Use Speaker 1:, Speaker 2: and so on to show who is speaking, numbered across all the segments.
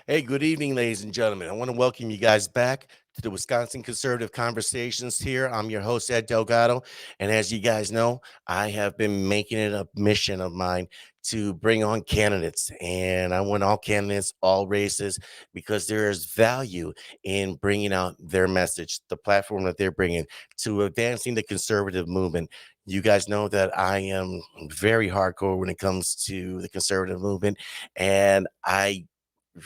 Speaker 1: Hey, good evening, ladies and gentlemen. I want to welcome you guys back to the Wisconsin Conservative Conversations here. I'm your host, Ed Delgado. And as you guys know, I have been making it a mission of mine to bring on candidates. And I want all candidates, all races, because there is value in bringing out their message, the platform that they're bringing to advancing the conservative movement. You guys know that I am very hardcore when it comes to the conservative movement. And I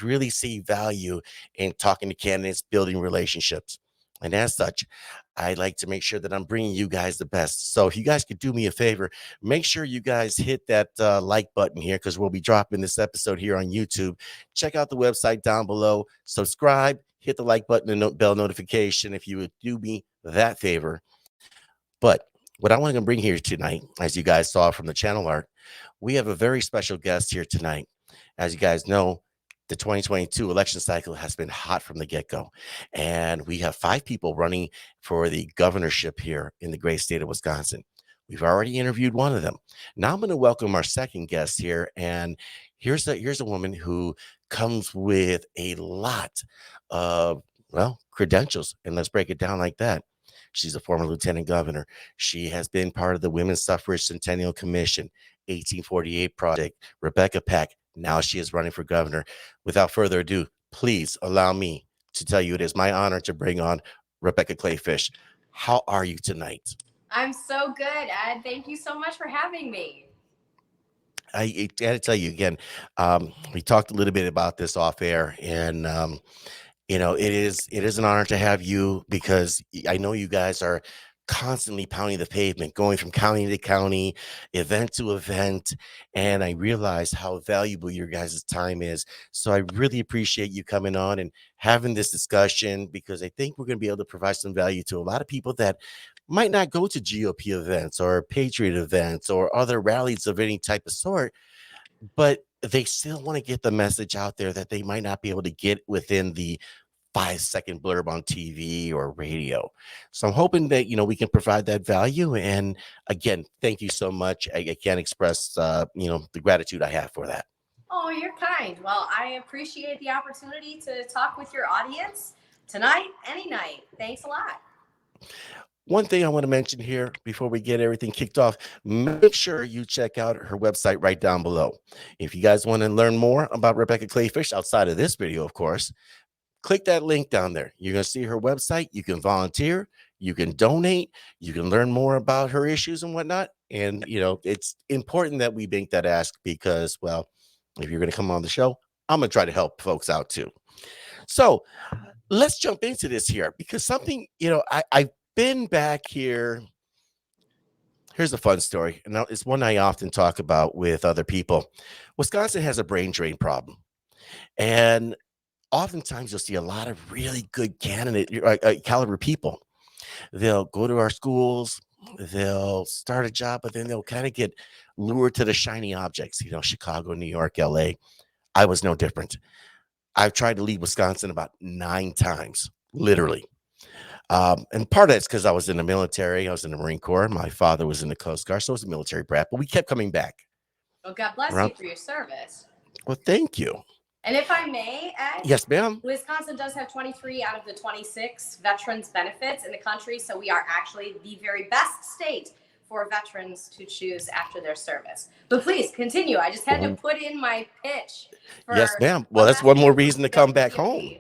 Speaker 1: really see value in talking to candidates, building relationships. And as such, I like to make sure that I'm bringing you guys the best. So if you guys could do me a favor, make sure you guys hit that like button here because we'll be dropping this episode here on YouTube. Check out the website down below. Subscribe, hit the like button and bell notification if you would do me that favor. But what I want to bring here tonight, as you guys saw from the channel art, we have a very special guest here tonight. As you guys know, the 2022 election cycle has been hot from the get-go. And we have 5 people running for the governorship here in the great state of Wisconsin. We've already interviewed one of them. Now I'm going to welcome our second guest here. And here's a woman who comes with a lot of, well, credentials. And let's break it down like that. She's a former lieutenant governor. She has been part of the Women's Suffrage Centennial Commission, 1848 Project, Rebecca Peck. Now she is running for governor. Without further ado, please allow me to tell you it is my honor to bring on Rebecca Kleefisch. How are you tonight?
Speaker 2: I'm so good, Ed. Thank you so much for having me.
Speaker 1: I got to tell you again, we talked a little bit about this off air, and it is an honor to have you because I know you guys are constantly pounding the pavement, going from county to county, event to event, and I realize how valuable your guys' time is. So I really appreciate you coming on and having this discussion because I think we're going to be able to provide some value to a lot of people that might not go to GOP events or Patriot events or other rallies of any type of sort, but they still want to get the message out there that they might not be able to get within the 5-second blurb on TV or radio. So I'm hoping that, we can provide that value. And again, thank you so much. I can't express, the gratitude I have for that.
Speaker 2: Oh, you're kind. Well, I appreciate the opportunity to talk with your audience tonight, any night. Thanks a lot.
Speaker 1: One thing I want to mention here before we get everything kicked off, make sure you check out her website right down below. If you guys want to learn more about Rebecca Kleefisch outside of this video, of course, click that link down there. You're going to see her website. You can volunteer, you can donate, you can learn more about her issues and whatnot. And, it's important that we make that ask because, well, if you're going to come on the show, I'm going to try to help folks out too. So let's jump into this here because something, I've been back here. Here's a fun story, and it's one I often talk about with other people. Wisconsin has a brain drain problem. And oftentimes you'll see a lot of really good caliber people. They'll go to our schools, they'll start a job, but then they'll kind of get lured to the shiny objects, Chicago, New York, LA. I was no different. I've tried to leave Wisconsin about 9 times, literally. And part of it's because I was in the military. I was in the Marine Corps. My father was in the Coast Guard, so I was a military brat, but we kept coming back.
Speaker 2: Well, God bless
Speaker 1: Around,
Speaker 2: you for your service.
Speaker 1: well, thank you.
Speaker 2: And if I may, Ed,
Speaker 1: Yes, ma'am.
Speaker 2: Wisconsin does have 23 out of the 26 veterans benefits in the country. So we are actually the very best state for veterans to choose after their service. But please continue. I just had to put in my pitch.
Speaker 1: Yes, ma'am. Well, that's one more reason to come back home.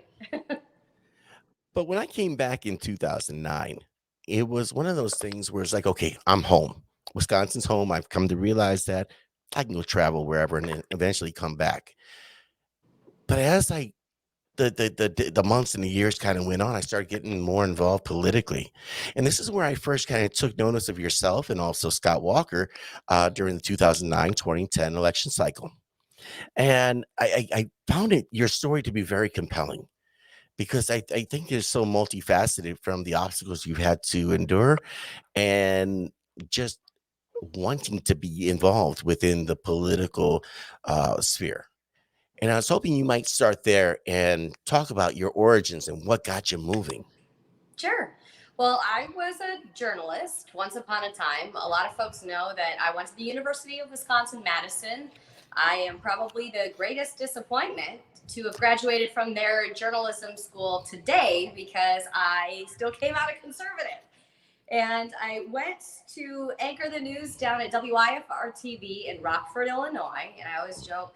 Speaker 1: But when I came back in 2009, it was one of those things where it's like, okay, I'm home. Wisconsin's home. I've come to realize that I can go travel wherever and then eventually come back. But as the months and the years kind of went on, I started getting more involved politically. And this is where I first kind of took notice of yourself and also Scott Walker during the 2009-2010 election cycle. And I found your story to be very compelling because I think you're so multifaceted from the obstacles you've had to endure and just wanting to be involved within the political sphere. And I was hoping you might start there and talk about your origins and what got you moving.
Speaker 2: Sure. Well, I was a journalist once upon a time. A lot of folks know that I went to the University of Wisconsin-Madison. I am probably the greatest disappointment to have graduated from their journalism school today because I still came out a conservative. And I went to anchor the news down at WIFR TV in Rockford, Illinois. And I always joke,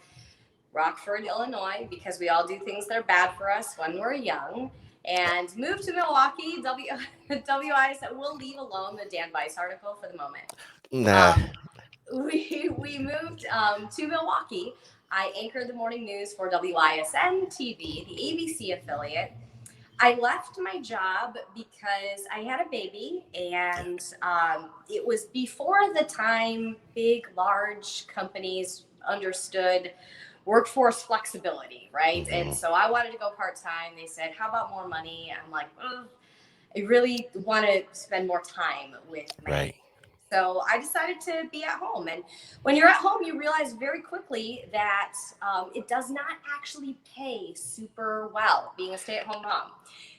Speaker 2: Rockford, Illinois, because we all do things that are bad for us when we're young. And moved to Milwaukee. WI said, we'll leave alone the Dan Weiss article for the moment.
Speaker 1: Nah.
Speaker 2: We moved to Milwaukee. I anchored the morning news for WISN TV, the ABC affiliate. I left my job because I had a baby, and it was before the time big, large companies understood workforce flexibility, right?
Speaker 1: Mm-hmm.
Speaker 2: And so I wanted to go part-time. They said, how about more money? I'm like, I really want to spend more time with my
Speaker 1: Right.
Speaker 2: So I decided to be at home. And when you're at home, you realize very quickly that it does not actually pay super well being a stay-at-home mom.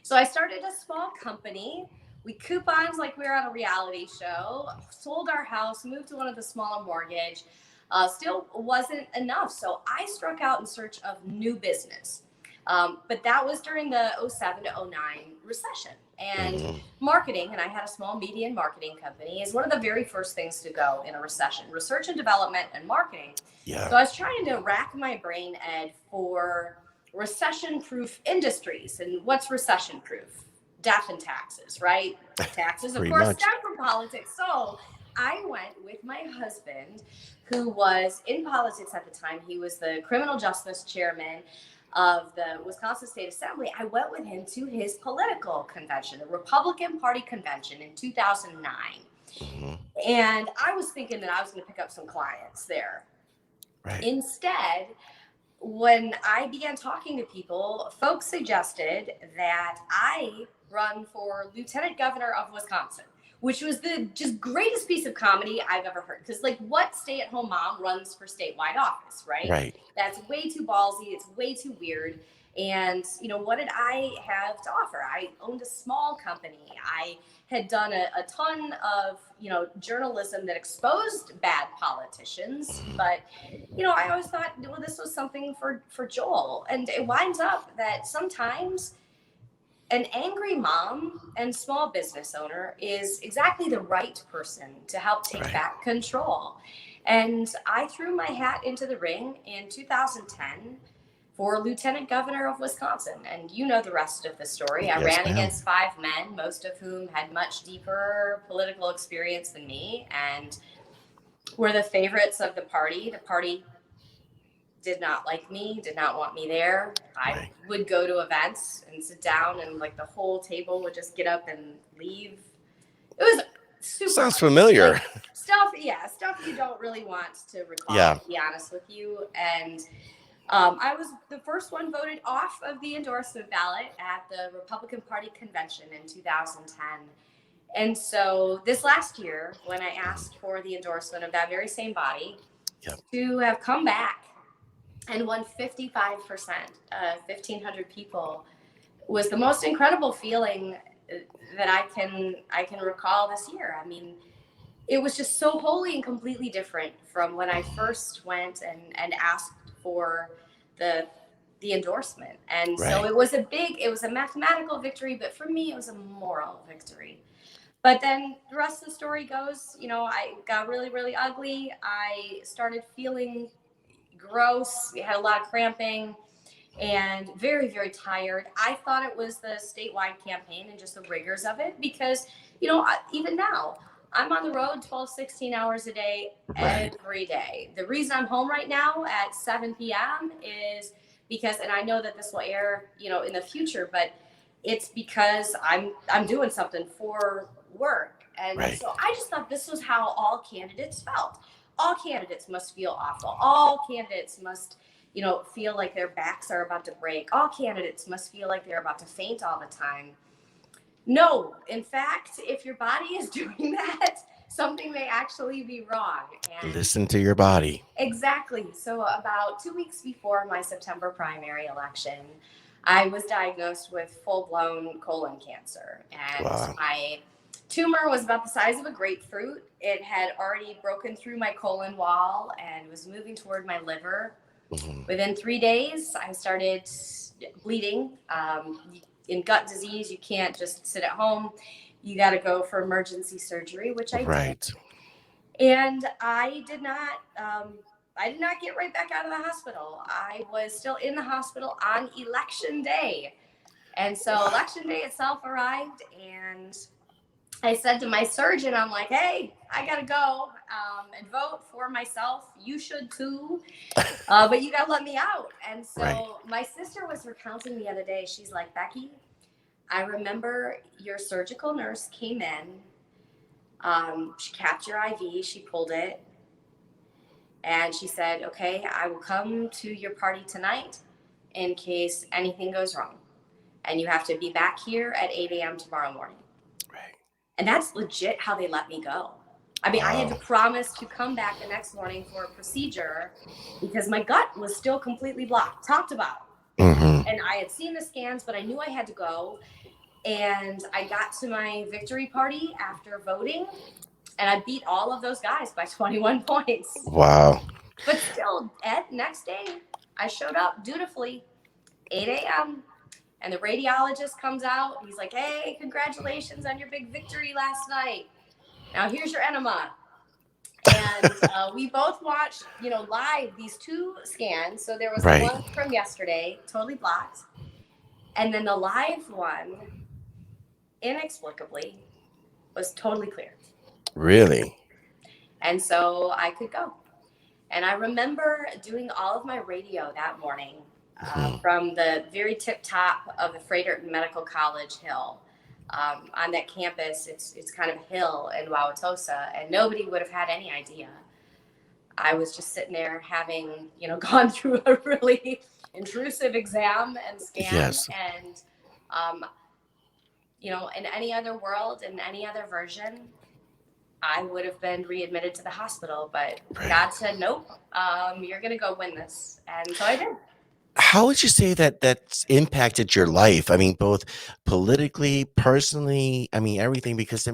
Speaker 2: So I started a small company. We coupons like we were on a reality show, sold our house, moved to one of the smaller mortgage. Still wasn't enough. So I struck out in search of new business. But that was during the 07 to 09 recession. And marketing, and I had a small media and marketing company, is one of the very first things to go in a recession. Research and development and marketing.
Speaker 1: Yeah.
Speaker 2: So I was trying to rack my brain, Ed, for recession-proof industries. And what's recession-proof? Death and taxes, right? Taxes, of course, stem from politics. So I went with my husband, who was in politics at the time. He was the criminal justice chairman of the Wisconsin State Assembly. I went with him to his political convention, the Republican Party convention in 2009. And I was thinking that I was going to pick up some clients there.
Speaker 1: Right.
Speaker 2: Instead, when I began talking to people, folks suggested that I run for lieutenant governor of Wisconsin, which was the just greatest piece of comedy I've ever heard. Because like, what stay-at-home mom runs for statewide office, right?
Speaker 1: Right.
Speaker 2: That's way too ballsy. It's way too weird. And, you know, what did I have to offer? I owned a small company. I had done a ton of, you know, journalism that exposed bad politicians. But, you know, I always thought, well, this was something for Joel. And it winds up that sometimes an angry mom and small business owner is exactly the right person to help take back control. And I threw my hat into the ring in 2010 for lieutenant governor of Wisconsin. And you know the rest of the story. I ran against 5 men, most of whom had much deeper political experience than me, and were the favorites of the party. The party did not like me, did not want me there. I would go to events and sit down, and like the whole table would just get up and leave. It was super.
Speaker 1: Sounds familiar.
Speaker 2: Like, stuff you don't really want to recall, to be honest with you. And I was the first one voted off of the endorsement ballot at the Republican Party convention in 2010. And so this last year, when I asked for the endorsement of that very same body to have come back and won 55%, 1,500 people, was the most incredible feeling that I can recall this year. I mean, it was just so wholly and completely different from when I first went and asked for the endorsement. And so it was a mathematical victory, but for me, it was a moral victory. But then the rest of the story goes, you know, I got really, really ugly. I started feeling gross. We had a lot of cramping and very, very tired. I thought it was the statewide campaign and just the rigors of it because, you know, even now, I'm on the road 12, 16 hours a day, every day. The reason I'm home right now at 7 p.m. is because, and I know that this will air, you know, in the future, but it's because I'm doing something for work. And so I just thought this was how all candidates felt. All candidates must feel awful. All candidates must, you know, feel like their backs are about to break. All candidates must feel like they're about to faint all the time. No, in fact, if your body is doing that, something may actually be wrong. And
Speaker 1: listen to your body.
Speaker 2: Exactly. So about 2 weeks before my September primary election, I was diagnosed with full-blown colon cancer. And my tumor was about the size of a grapefruit. It had already broken through my colon wall and was moving toward my liver. Within 3 days, I started bleeding. In gut disease, you can't just sit at home. You got to go for emergency surgery, which I did. And I did not get right back out of the hospital. I was still in the hospital on election day. And so election day itself arrived, and I said to my surgeon, I'm like, hey, I got to go and vote for myself. You should too. But you got to let me out. And so my sister was recounting the other day. She's like, Becky, I remember your surgical nurse came in. She capped your IV. She pulled it. And she said, okay, I will come to your party tonight in case anything goes wrong. And you have to be back here at 8 a.m. tomorrow morning. And that's legit how they let me go. I mean, I had to promise to come back the next morning for a procedure because my gut was still completely blocked, talked about. And I had seen the scans, but I knew I had to go. And I got to my victory party after voting, and I beat all of those guys by 21 points.
Speaker 1: Wow.
Speaker 2: But still, Ed, next day, I showed up dutifully, 8 a.m., and the radiologist comes out. He's like, hey, congratulations on your big victory last night. Now here's your enema. And we both watched, live these 2 scans. So there was the one from yesterday, totally blocked. And then the live one, inexplicably, was totally clear.
Speaker 1: Really?
Speaker 2: And so I could go. And I remember doing all of my radio that morning from the very tip top of the Frederick Medical College hill. On that campus, it's kind of a hill in Wauwatosa, and nobody would have had any idea. I was just sitting there having, gone through a really intrusive exam and scan. And, in any other world, in any other version, I would have been readmitted to the hospital, but God said, nope, you're going to go win this. And so I did.
Speaker 1: How would you say that that's impacted your life? I mean, both politically, personally, I mean, everything, because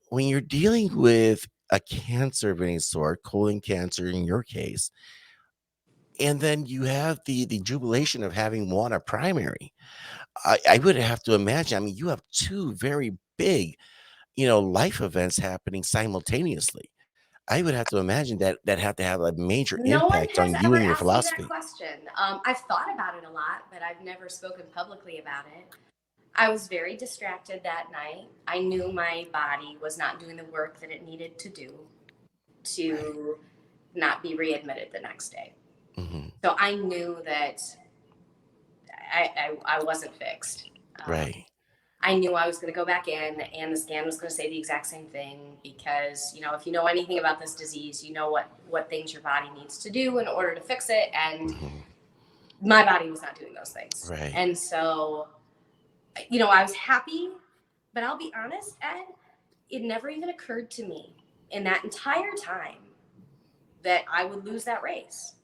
Speaker 1: when you're dealing with a cancer of any sort, colon cancer in your case, and then you have the jubilation of having won a primary, I would have to imagine, I mean, you have 2 very big, life events happening simultaneously. I would have to imagine that had to have a major impact on you and your philosophy.
Speaker 2: No one has ever asked me that question. I've thought about it a lot, but I've never spoken publicly about it. I was very distracted that night. I knew my body was not doing the work that it needed to do to not be readmitted the next day. So I knew that I wasn't fixed. I knew I was going to go back in, and the scan was going to say the exact same thing because, if you know anything about this disease, you know what things your body needs to do in order to fix it. And my body was not doing those things. And so, I was happy, but I'll be honest, Ed, it never even occurred to me in that entire time that I would lose that race.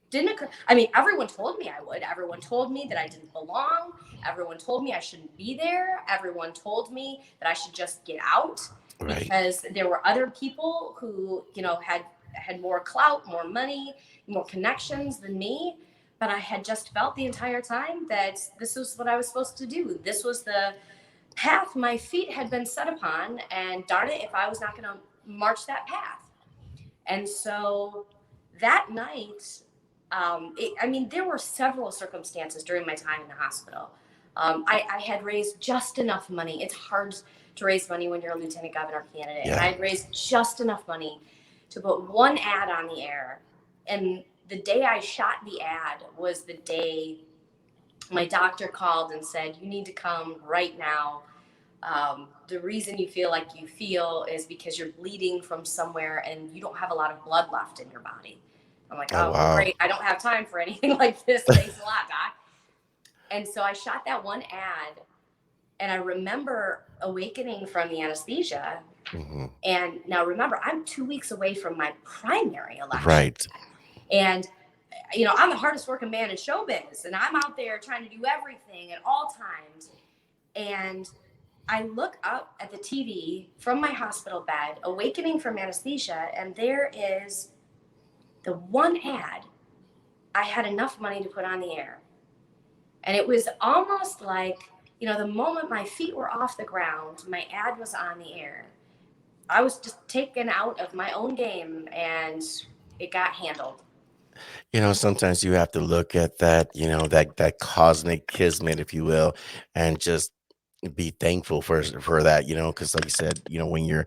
Speaker 2: Didn't occur. I mean, everyone told me I would. Everyone told me that I didn't belong. Everyone told me I shouldn't be there. Everyone told me that I should just get out because there were other people who, had more clout, more money, more connections than me. But I had just felt the entire time that this was what I was supposed to do. This was the path my feet had been set upon. And darn it, if I was not going to march that path. And so that night, there were several circumstances during my time in the hospital. I had raised just enough money. It's hard to raise money when you're a lieutenant governor candidate. And I had raised just enough money to put one ad on the air. And the day I shot the ad was the day my doctor called and said, you need to come right now. The reason you feel like you feel is because you're bleeding from somewhere and you don't have a lot of blood left in your body. I'm like, wow. Great. I don't have time for anything like this. Thanks a lot, Doc. And so I shot that one ad, and I remember awakening from the anesthesia. And now remember, I'm 2 weeks away from my primary election. And, I'm the hardest working man in showbiz, and I'm out there trying to do everything at all times. And I look up at the TV from my hospital bed, awakening from anesthesia, and there is the one ad I had enough money to put on the air. And it was almost like, the moment my feet were off the ground, my ad was on the air. I was just taken out of my own game, and it got handled.
Speaker 1: Sometimes you have to look at that, that cosmic kismet, if you will, and just be thankful for that, because like you said, when you're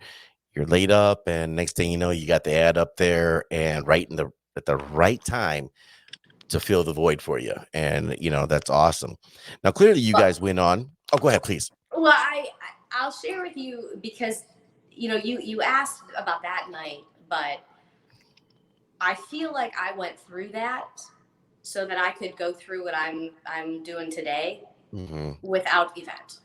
Speaker 1: laid up and next thing you know, you got the ad up there and right in the at the right time to fill the void for you. And that's awesome. Now clearly you
Speaker 2: But,
Speaker 1: guys went on. Oh, go ahead, please.
Speaker 2: well, I'll share with you because you asked about that night, but I feel like I went through that so that I could go through what I'm doing today
Speaker 1: Hmm.
Speaker 2: without event.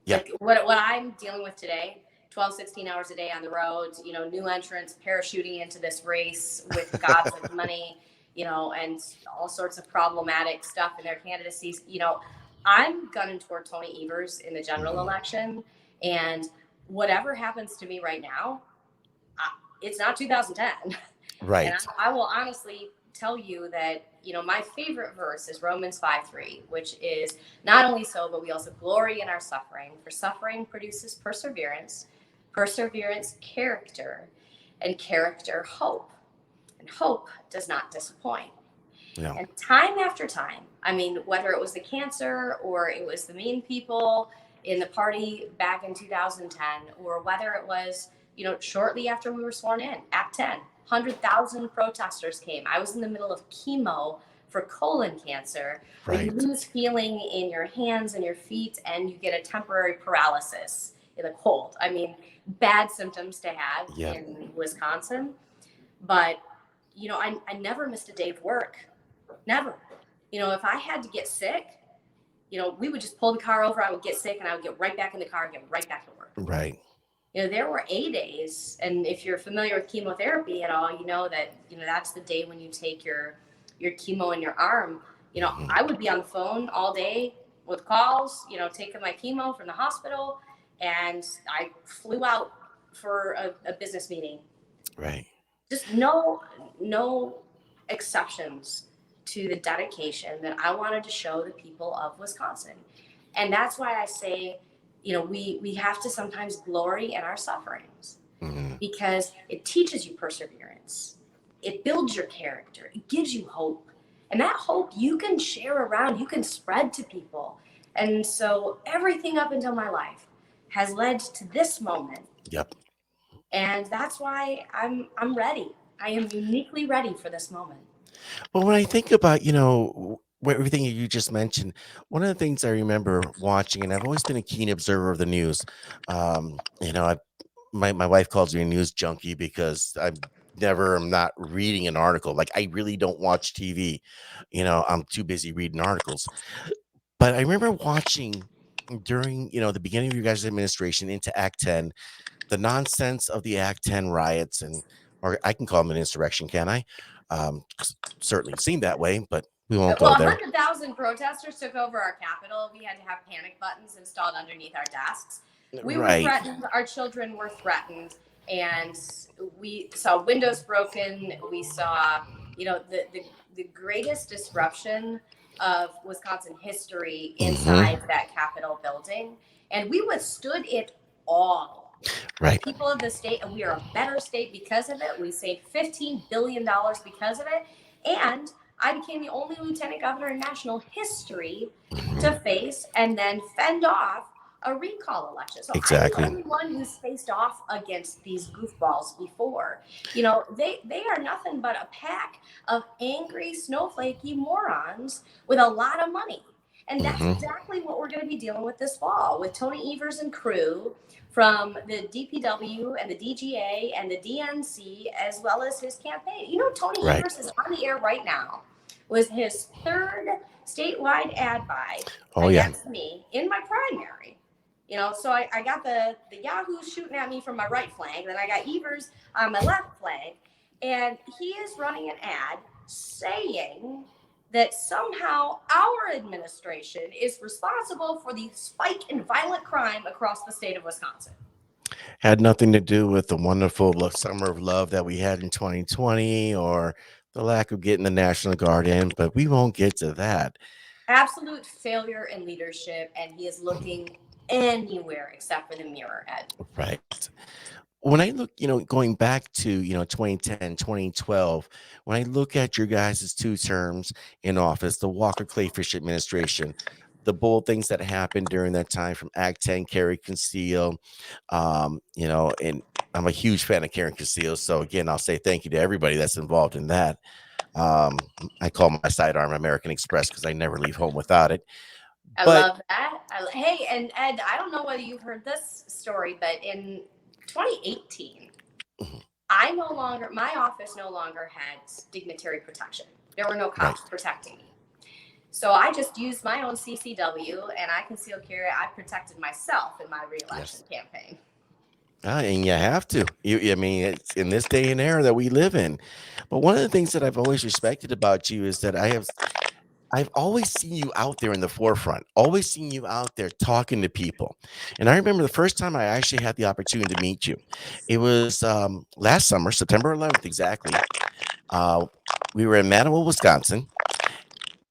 Speaker 1: Yeah.
Speaker 2: Like what I'm dealing with today, 12, 16 hours a day on the road, new entrants parachuting into this race with gobs of money, and all sorts of problematic stuff in their candidacies. I'm gunning toward Tony Evers in the general
Speaker 1: Mhm.
Speaker 2: election. And whatever happens to me right now, it's not 2010. And
Speaker 1: Right.
Speaker 2: I will honestly tell you that, my favorite verse is Romans 5:3, which is not only so, but we also glory in our suffering. For suffering produces perseverance, perseverance, character, and character, hope. And hope does not disappoint.
Speaker 1: No.
Speaker 2: And time after time, I mean, whether it was the cancer or it was the mean people in the party back in 2010, or whether it was, shortly after we were sworn in, Act 10, 100,000 protesters came. I was in the middle of chemo for colon cancer, where you
Speaker 1: Right.
Speaker 2: lose feeling in your hands and your feet and you get a temporary paralysis in the cold. I mean, bad symptoms to have
Speaker 1: Yeah.
Speaker 2: in Wisconsin. But, I never missed a day of work. Never. If I had to get sick, we would just pull the car over. I would get sick and I would get right back in the car and get right back to work.
Speaker 1: Right.
Speaker 2: There were A days, and if you're familiar with chemotherapy at all, that that's the day when you take your chemo in your arm.
Speaker 1: Mhm.
Speaker 2: I would be on the phone all day with calls, taking my chemo from the hospital, and I flew out for a business meeting.
Speaker 1: Right.
Speaker 2: Just no exceptions to the dedication that I wanted to show the people of Wisconsin. And that's why I say, we have to sometimes glory in our sufferings,
Speaker 1: Hmm.
Speaker 2: because it teaches you perseverance. It builds your character. It gives you hope. And that hope you can share around, you can spread to people. And so everything up until my life has led to this moment.
Speaker 1: Yep.
Speaker 2: And that's why I'm ready. I am uniquely ready for this moment.
Speaker 1: Well, when I think about, everything you just mentioned, one of the things I remember watching, and I've always been a keen observer of the news. My wife calls me a news junkie because I'm not reading an article. Like I really don't watch TV. I'm too busy reading articles. But I remember watching during, the beginning of your guys' administration into Act 10, the nonsense of the Act 10 riots, or I can call them an insurrection, can I? 'Cause certainly it seemed that way, but we won't
Speaker 2: Well,
Speaker 1: go there.
Speaker 2: 100,000 protesters took over our Capitol. We had to have panic buttons installed underneath our desks. We were
Speaker 1: Right.
Speaker 2: threatened. Our children were threatened. And we saw windows broken. We saw, the greatest disruption of Wisconsin history
Speaker 1: Hmm.
Speaker 2: inside that Capitol building. And we withstood it all. The
Speaker 1: Right.
Speaker 2: people of the state, and we are a better state because of it. We saved $15 billion because of it. And I became the only lieutenant governor in national history
Speaker 1: Mhm.
Speaker 2: to face and then fend off a recall election. So I'm the
Speaker 1: Exactly.
Speaker 2: only one who's faced off against these goofballs before. They are nothing but a pack of angry, snowflakey morons with a lot of money. And that's
Speaker 1: Hmm.
Speaker 2: exactly what we're going to be dealing with this fall with Tony Evers and crew from the DPW and the DGA and the DNC, as well as his campaign. Tony
Speaker 1: Right.
Speaker 2: Evers is on the air right now with his third statewide ad buy
Speaker 1: Oh yeah.
Speaker 2: against me in my primary. So I got the Yahoo shooting at me from my right flank, then I got Evers on my left flank, and he is running an ad saying that somehow our administration is responsible for the spike in violent crime across the state of Wisconsin.
Speaker 1: Had nothing to do with the wonderful summer of love that we had in 2020 or the lack of getting the National Guard in, but we won't get to that.
Speaker 2: Absolute failure in leadership, and he is looking anywhere except for the mirror, Ed.
Speaker 1: Right. When I look, going back to, 2010, 2012, when I look at your guys' 2 terms in office, the Walker Kleefisch administration, the bold things that happened during that time from Act 10, carry conceal, and I'm a huge fan of Karen Castillo. So again, I'll say thank you to everybody that's involved in that. I call my sidearm American Express because I never leave home without it.
Speaker 2: I
Speaker 1: But
Speaker 2: love that. Hey, and Ed, I don't know whether you've heard this story, but in 2018, my office no longer had dignitary protection. There were no cops protecting me. So I just used my own CCW and I concealed carry. I protected myself in my reelection campaign.
Speaker 1: And you have to. I mean, it's in this day and era that we live in. But one of the things that I've always respected about you is that I've always seen you out there in the forefront, always seen you out there talking to people. And I remember the first time I actually had the opportunity to meet you. It was last summer, September 11th, exactly. We were in Manawa, Wisconsin.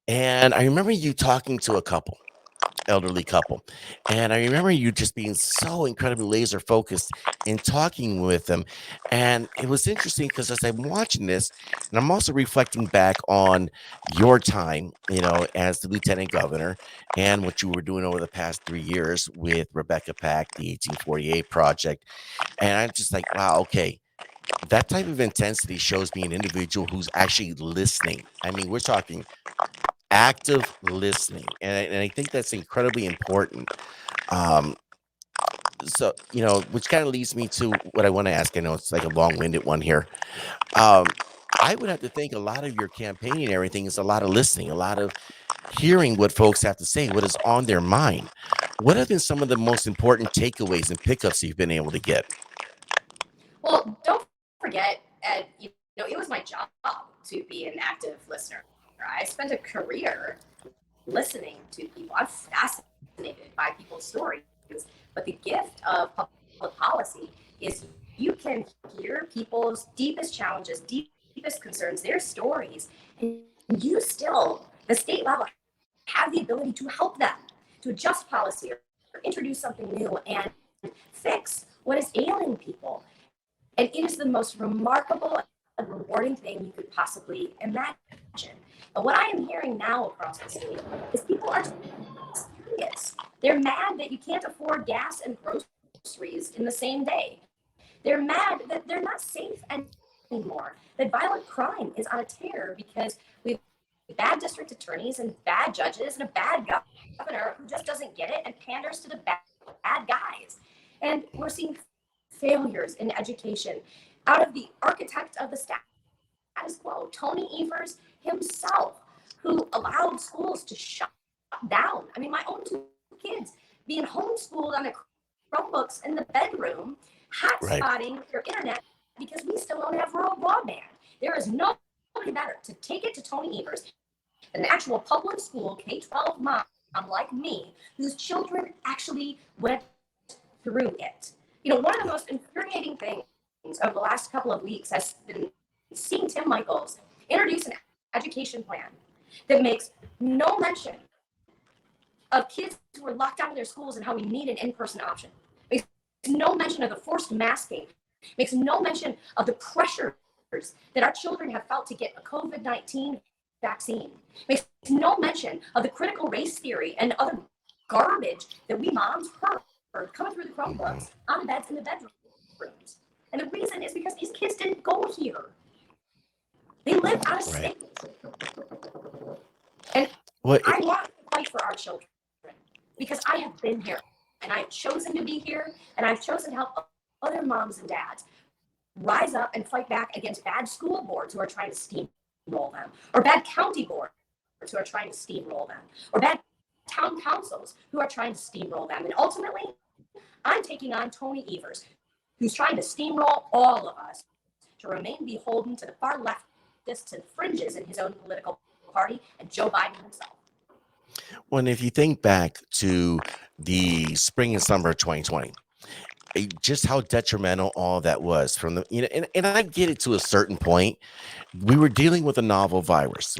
Speaker 1: And I remember you talking to a elderly couple. And I remember you just being so incredibly laser focused in talking with them. And it was interesting because as I'm watching this, and I'm also reflecting back on your time, as the lieutenant governor and what you were doing over the past 3 years with Rebecca Pack, the 1848 project. And I'm just like, wow, okay. That type of intensity shows me an individual who's actually listening. I mean, we're talking active listening, and I think that's incredibly important. Um, so which kind of leads me to what I want to ask. I know it's like a long-winded one here. I would have to think a lot of your campaigning and everything is a lot of listening, a lot of hearing what folks have to say, what is on their mind. What have been some of the most important takeaways and pickups you've been able to get?
Speaker 2: Well, don't forget, Ed, it was my job to be an active listener. I spent a career listening to people. I'm fascinated by people's stories. But the gift of public policy is you can hear people's deepest challenges, deepest concerns, their stories, and you still, the state level, have the ability to help them to adjust policy or introduce something new and fix what is ailing people. And it is the most remarkable and rewarding thing you could possibly imagine. And what I am hearing now across the state is people are serious. They're mad that you can't afford gas and groceries in the same day. They're mad that they're not safe anymore, that violent crime is on a tear because we have bad district attorneys and bad judges and a bad governor who just doesn't get it and panders to the bad guys. And we're seeing failures in education out of the architect of the status quo, Tony Evers himself, who allowed schools to shut down. I mean, my own 2 kids being homeschooled on their Chromebooks in the bedroom, hotspotting their internet because we still don't have rural broadband. There is nobody better to take it to Tony Evers, an actual public school K-12 mom like me, whose children actually went through it. One of the most infuriating things of the last couple of weeks has been seeing Tim Michaels introduce an education plan that makes no mention of kids who are locked out of their schools and how we need an in-person option. Makes no mention of the forced masking. Makes no mention of the pressures that our children have felt to get a COVID-19 vaccine. Makes no mention of the critical race theory and other garbage that we moms heard coming through the Chromebooks on the beds in the bedrooms. And the reason is because these kids didn't go here. They lived out of state. And I want to fight for our children because I have been here and I've chosen to be here and I've chosen to help other moms and dads rise up and fight back against bad school boards who are trying to steamroll them, or bad county boards who are trying to steamroll them, or bad town councils who are trying to steamroll them. And ultimately, I'm taking on Tony Evers, who's trying to steamroll all of us to remain beholden to the far leftists and fringes in his own political Party and Joe Biden himself.
Speaker 1: Well, and if you think back to the spring and summer of 2020, just how detrimental all that was from the, and I get it to a certain point. We were dealing with a novel virus.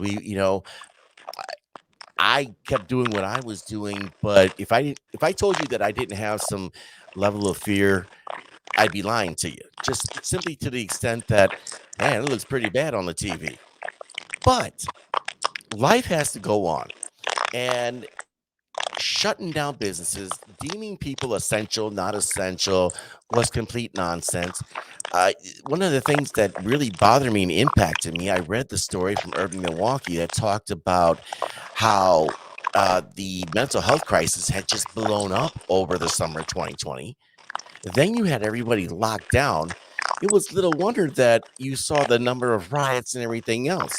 Speaker 1: I kept doing what I was doing, but if I told you that I didn't have some level of fear, I'd be lying to you. Just simply to the extent that, man, it looks pretty bad on the TV. But life has to go on. And shutting down businesses, deeming people essential, not essential, was complete nonsense. One of the things that really bothered me and impacted me, I read the story from Urban Milwaukee that talked about how the mental health crisis had just blown up over the summer of 2020. Then you had everybody locked down. It was little wonder that you saw the number of riots and everything else.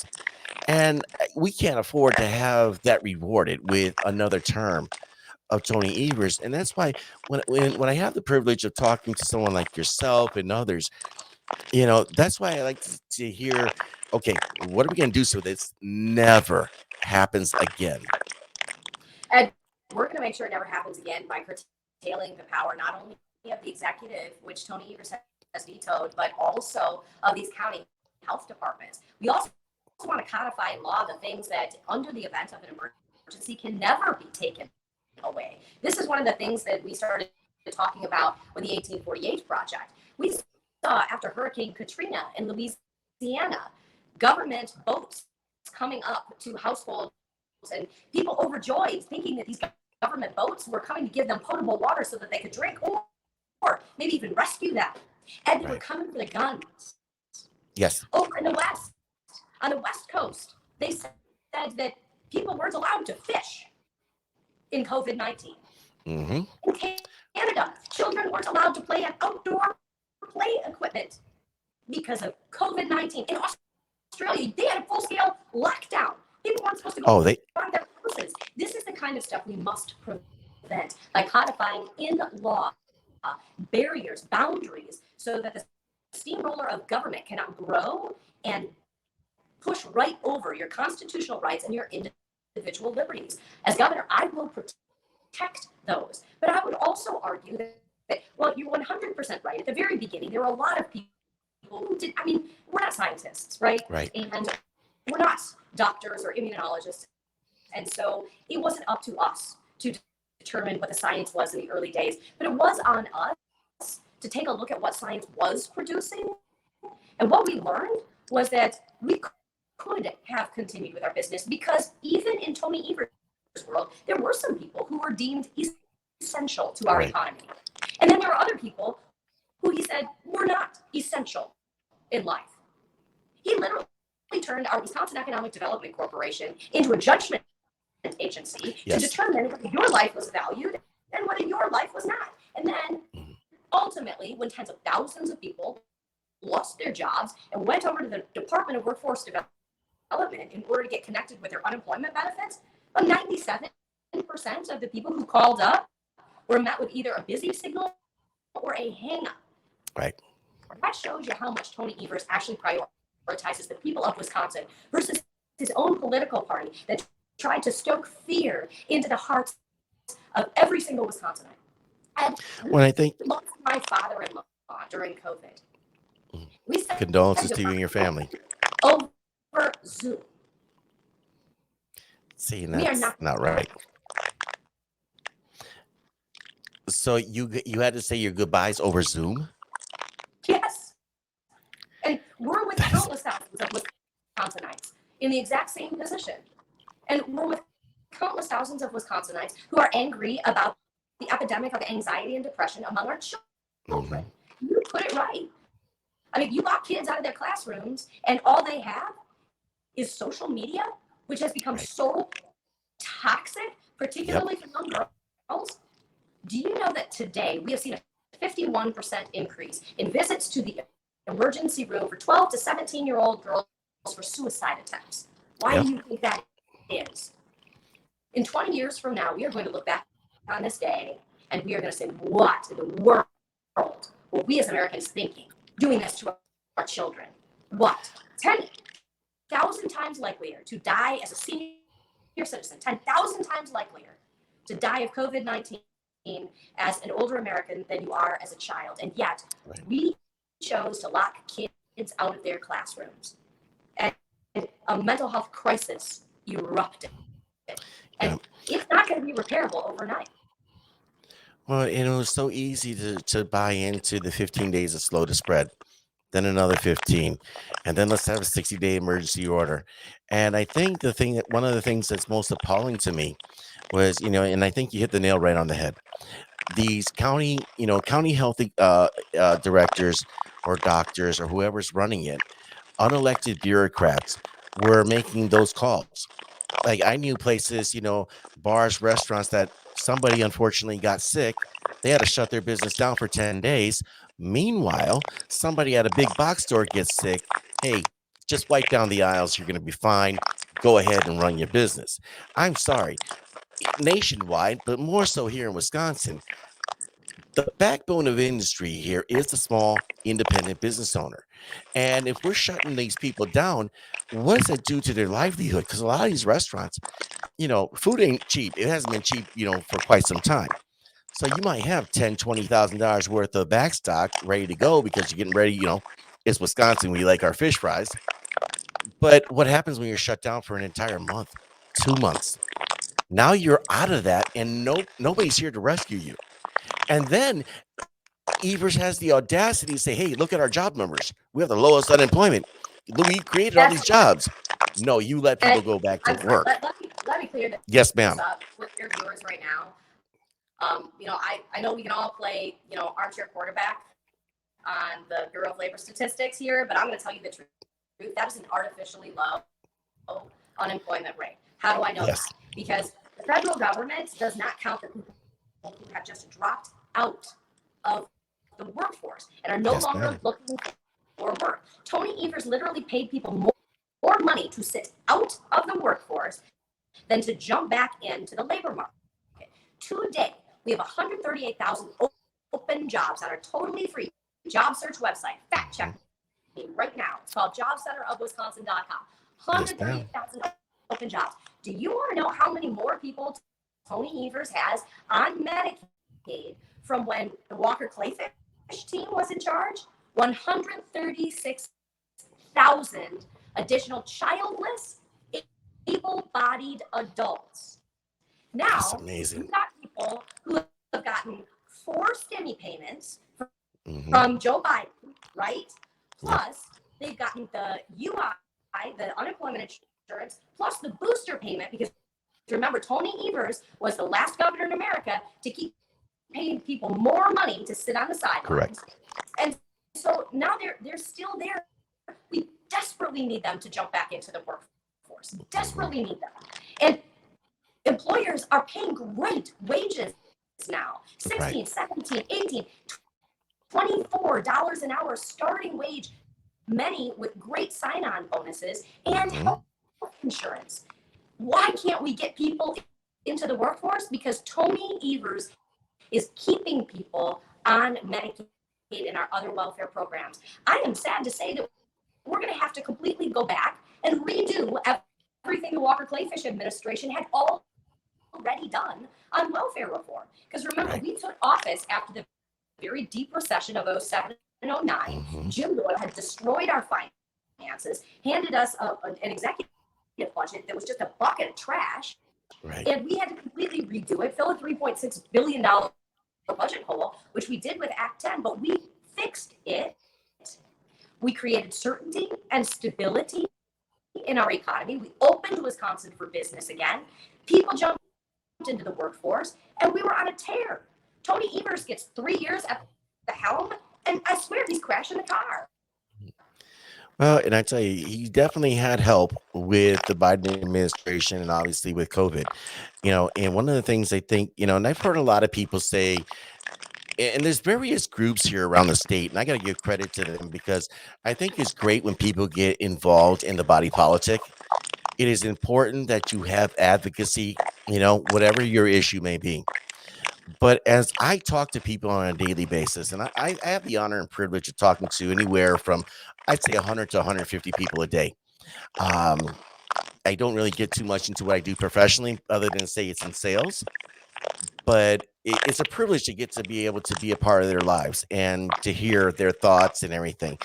Speaker 1: And we can't afford to have that rewarded with another term of Tony Evers. And that's why when I have the privilege of talking to someone like yourself and others, that's why I like to hear, okay, what are we going to do so this never happens again?
Speaker 2: And we're going to make sure it never happens again by curtailing the power not only of the executive, which Tony Evers has vetoed, but also of these county health departments. We also want to codify in law the things that, under the event of an emergency, can never be taken away. This is one of the things that we started talking about with the 1848 project. We saw after Hurricane Katrina in Louisiana, government boats coming up to households and people overjoyed thinking that these government boats were coming to give them potable water so that they could drink or maybe even rescue them. And they were coming for the guns.
Speaker 1: Yes.
Speaker 2: Over in the West, on the West Coast, they said that people weren't allowed to fish in COVID-19.
Speaker 1: Mm-hmm.
Speaker 2: In Canada, children weren't allowed to play on outdoor play equipment because of COVID-19. In Australia, they had a full-scale lockdown. People weren't supposed to go on their houses. This is the kind of stuff we must prevent by codifying in law barriers, boundaries, so that the steamroller of government cannot grow and push right over your constitutional rights and your individual liberties. As governor, I will protect those. But I would also argue that well, you're 100% right. At the very beginning, there were a lot of people who did, we're not scientists, right?
Speaker 1: Right.
Speaker 2: And we're not doctors or immunologists. And so it wasn't up to us to determine what the science was in the early days, but it was on us to take a look at what science was producing. And what we learned was that we could have continued with our business because even in Tony Evers' world, there were some people who were deemed essential to our economy. And then there were other people who he said were not essential in life. He literally turned our Wisconsin Economic Development Corporation into a judgment agency to determine whether your life was valued and whether your life was not. And then ultimately, when tens of thousands of people lost their jobs and went over to the Department of Workforce Development in order to get connected with their unemployment benefits, well, 97% of the people who called up were met with either a busy signal or a hang-up.
Speaker 1: Right.
Speaker 2: That shows you how much Tony Evers actually prioritizes the people of Wisconsin versus his own political party that tried to stoke fear into the hearts of every single Wisconsinite. And
Speaker 1: when I think
Speaker 2: lost my father-in-law during COVID. We said
Speaker 1: condolences to you and your family.
Speaker 2: Over Zoom.
Speaker 1: See, that's not right. So you had to say your goodbyes over Zoom?
Speaker 2: Yes. And we're with countless thousands of Wisconsinites in the exact same position. And we're with countless thousands of Wisconsinites who are angry about the epidemic of anxiety and depression among our children. Mm-hmm. You put it right. You lock kids out of their classrooms and all they have is social media, which has become so toxic, particularly for young girls. Do you know that today we have seen a 51% increase in visits to the emergency room for 12 to 17-year-old girls for suicide attempts? Why do you think that is? In 20 years from now, we are going to look back on this day and we are going to say, what in the world were we as Americans thinking, doing this to our children? What? 10,000 times likelier to die as a senior citizen, 10,000 times likelier to die of COVID-19 as an older American than you are as a child. And yet, we chose to lock kids out of their classrooms. And a mental health crisis erupted. And it's not going to be repairable overnight.
Speaker 1: Well, and it was so easy to buy into the 15 days of slow to spread, then another 15, and then let's have a 60-day emergency order. And I think one of the things that's most appalling to me was, and I think you hit the nail right on the head. These county health directors or doctors or whoever's running it, unelected bureaucrats were making those calls. Like I knew places, bars, restaurants that somebody unfortunately got sick. They had to shut their business down for 10 days. Meanwhile, somebody at a big box store gets sick. Hey, just wipe down the aisles. You're going to be fine. Go ahead and run your business. I'm sorry. Nationwide, but more so here in Wisconsin, the backbone of industry here is the small independent business owner. And if we're shutting these people down, what does that do to their livelihood? Because a lot of these restaurants, food ain't cheap. It hasn't been cheap, for quite some time. So you might have $10,000, $20,000 worth of back stock ready to go because you're getting ready, it's Wisconsin. We like our fish fries. But what happens when you're shut down for an entire month, 2 months? Now you're out of that and nobody's here to rescue you. And then Evers has the audacity to say, hey, look at our job numbers. We have the lowest unemployment. We created all these jobs. No, you let people go back to work.
Speaker 2: Let me clear this
Speaker 1: Yes, ma'am.
Speaker 2: up with your viewers right now. I know we can all play, armchair quarterback on the Bureau of Labor Statistics here, but I'm going to tell you the truth. That is an artificially low unemployment rate. How do I know that? Because the federal government does not count the people who have just dropped out of the workforce and are no longer looking for work. Tony Evers literally paid people more money to sit out of the workforce than to jump back into the labor market. Today, we have 138,000 open jobs on our totally free job search website. Fact check me right now. It's called jobcenterofwisconsin.com. 138,000 open jobs. Do you want to know how many more people Tony Evers has on Medicaid from when the Walker Kleefisch team was in charge? 136,000 additional childless, able-bodied adults. Now, we've got people who have gotten 4 stimmy payments from Joe Biden, right? Plus, they've gotten the UI, the unemployment insurance, plus the booster payment, because remember, Tony Evers was the last governor in America to keep paying people more money to sit on the sidelines.
Speaker 1: Correct.
Speaker 2: And so now they're still there. We desperately need them to jump back into the workforce. Desperately need them. And employers are paying great wages now. 16, 17, 18, $24 an hour starting wage, many with great sign-on bonuses and health insurance. Why can't we get people into the workforce? Because Tony Evers is keeping people on Medicaid and our other welfare programs. I am sad to say that we're going to have to completely go back and redo everything the Walker Kleefisch administration had already done on welfare reform. Because remember, we took office after the very deep recession of 07 and 09. Jim Doyle had destroyed our finances, handed us an executive budget that was just a bucket of trash. And we had to completely redo it, fill a $3.6 billion budget hole, which we did with Act 10, but we fixed it. We created certainty and stability in our economy. We opened Wisconsin for business again. People jumped into the workforce, and we were on a tear. Tony Evers gets 3 years at the helm, and I swear he's crashing the car.
Speaker 1: Well, and I tell you, he definitely had help with the Biden administration and obviously with COVID, and one of the things I think, and I've heard a lot of people say, and there's various groups here around the state, and I got to give credit to them because I think it's great when people get involved in the body politic. It is important that you have advocacy, whatever your issue may be. But as I talk to people on a daily basis, and I have the honor and privilege of talking to anywhere from, I'd say 100 to 150 people a day. Um, I don't really get too much into what I do professionally, other than say it's in sales. But it's a privilege to get to be able to be a part of their lives and to hear their thoughts and everything.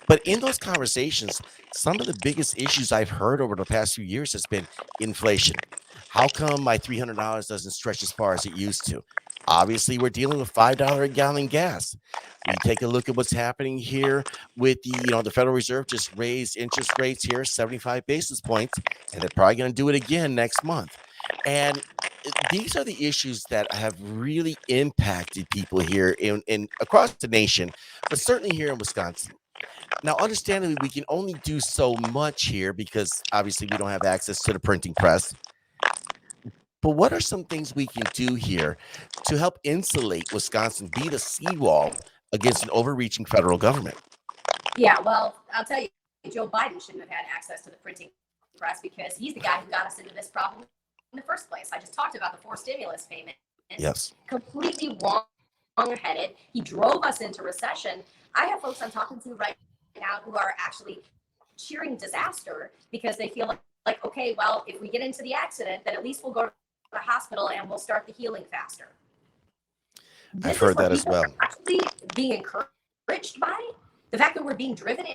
Speaker 1: But in those conversations, some of the biggest issues I've heard over the past few years has been inflation. How come my $300 doesn't stretch as far as it used to? Obviously, we're dealing with $5 a gallon gas. We take a look at what's happening here with the Federal Reserve just raised interest rates here 75 basis points, and they're probably going to do it again next month. And these are the issues that have really impacted people here in across the nation, but certainly here in Wisconsin. Now, understandably, we can only do so much here because obviously we don't have access to the printing press. But what are some things we can do here to help insulate Wisconsin, be the seawall against an overreaching federal government?
Speaker 2: Yeah, well, I'll tell you, Joe Biden shouldn't have had access to the printing press because he's the guy who got us into this problem in the first place. I just talked about the 4 stimulus payments.
Speaker 1: Yes.
Speaker 2: Completely wrong-headed. He drove us into recession. I have folks I'm talking to right now who are actually cheering disaster because they feel like, okay, well, if we get into the accident, then at least we'll go to the hospital and we'll start the healing faster.
Speaker 1: I've heard that as well.
Speaker 2: Actually being encouraged by the fact that we're being driven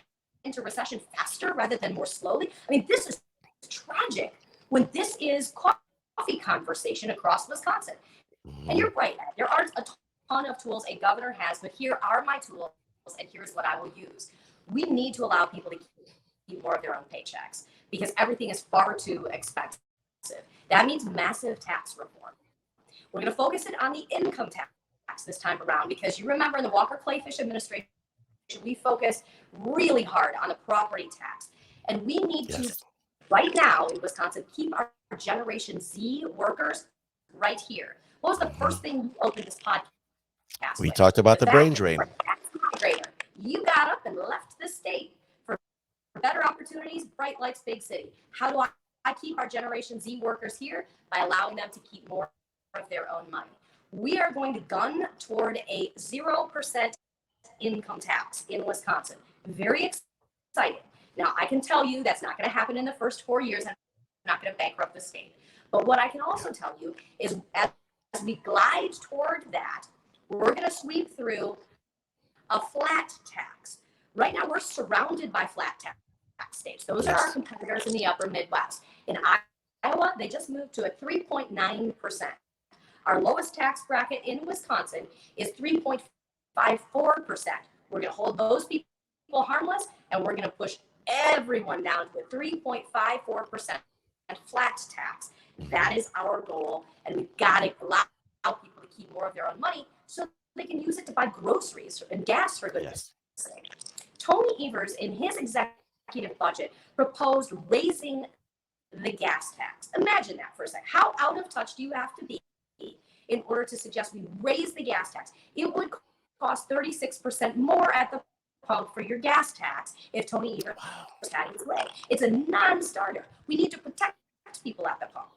Speaker 2: into recession faster rather than more slowly. I mean, this is tragic when this is coffee conversation across Wisconsin. And you're right, there aren't a ton of tools a governor has, but here are my tools, and here's what I will use. We need to allow people to keep more of their own paychecks because everything is far too expensive. That means massive tax reform. We're going to focus it on the income tax this time around because you remember in the Walker Kleefisch administration, we focused really hard on the property tax. And we need to, right now in Wisconsin, keep our Generation Z workers right here. What was the first thing you opened this podcast
Speaker 1: We
Speaker 2: with?
Speaker 1: talked about the brain drain.
Speaker 2: You got up and left the state for better opportunities, bright lights, big city. How do I keep our Generation Z workers here? By allowing them to keep more of their own money. We are going to gun toward a 0% income tax in Wisconsin. Very exciting. Now, I can tell you that's not going to happen in the first 4 years. I'm not going to bankrupt the state. But what I can also tell you is as we glide toward that, we're going to sweep through a flat tax. Right now, we're surrounded by flat tax states. Those are our competitors in the upper Midwest. In Iowa, they just moved to a 3.9%. Our lowest tax bracket in Wisconsin is 3.54%. We're going to hold those people harmless, and we're going to push everyone down to a 3.54% flat tax. That is our goal, and we've got to allow people to keep more of their own money so they can use it to buy groceries and gas, for goodness sake. Tony Evers, in his executive budget, proposed raising the gas tax. Imagine that for a second. How out of touch do you have to be in order to suggest we raise the gas tax? It would cost 36% more at the pump for your gas tax if Tony Evers had his way. It's a non-starter. We need to protect people at the pump.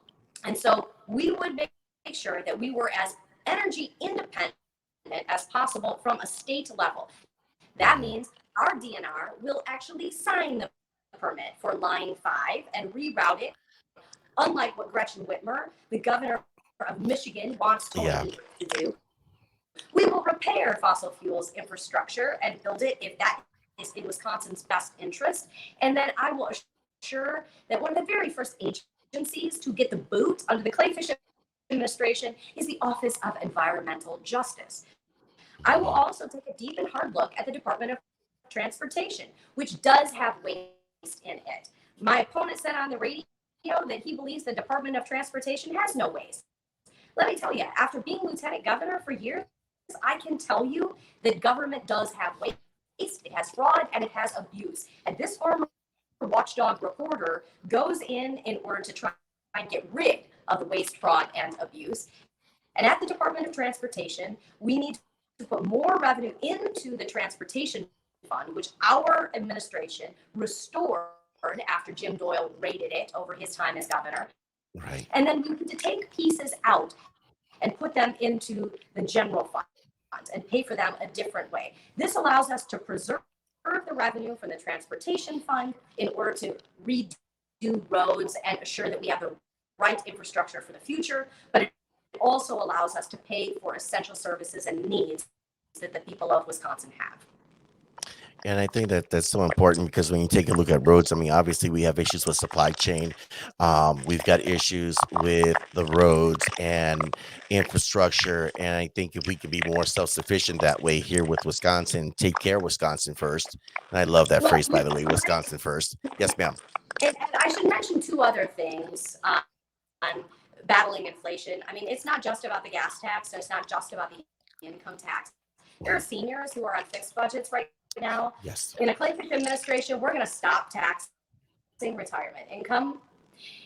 Speaker 2: And so we would make sure that we were as energy independent as possible from a state level. That means our DNR will actually sign the permit for Line 5 and reroute it, unlike what Gretchen Whitmer, the governor of Michigan, wants Tony Evers to do. We will repair fossil fuels infrastructure and build it if that is in Wisconsin's best interest. And then I will assure that one of the very first agencies to get the boot under the Kleefisch administration is the Office of Environmental Justice. I will also take a deep and hard look at the Department of Transportation, which does have waste in it. My opponent said on the radio that he believes the Department of Transportation has no waste. Let me tell you, after being lieutenant governor for years, I can tell you that government does have waste, it has fraud, and it has abuse. And this former watchdog reporter goes in order to try and get rid of the waste, fraud, and abuse. And at the Department of Transportation, we need to put more revenue into the transportation fund, which our administration restored after Jim Doyle raided it over his time as governor.
Speaker 1: Right.
Speaker 2: And then we need to take pieces out and put them into the general fund and pay for them a different way. This allows us to preserve the revenue from the transportation fund in order to redo roads and assure that we have the right infrastructure for the future, but it also allows us to pay for essential services and needs that the people of Wisconsin have.
Speaker 1: And I think that that's so important because when you take a look at roads, I mean, obviously we have issues with supply chain. We've got issues with the roads and infrastructure. And I think if we could be more self-sufficient that way here with Wisconsin, take care of Wisconsin first. And I love that phrase, by the way, Wisconsin first. Yes, ma'am.
Speaker 2: And I should mention two other things on battling inflation. I mean, it's not just about the gas tax. It's not just about the income tax. There are seniors who are on fixed budgets right now.
Speaker 1: Yes.
Speaker 2: In a Kleefisch administration, we're going to stop taxing retirement income.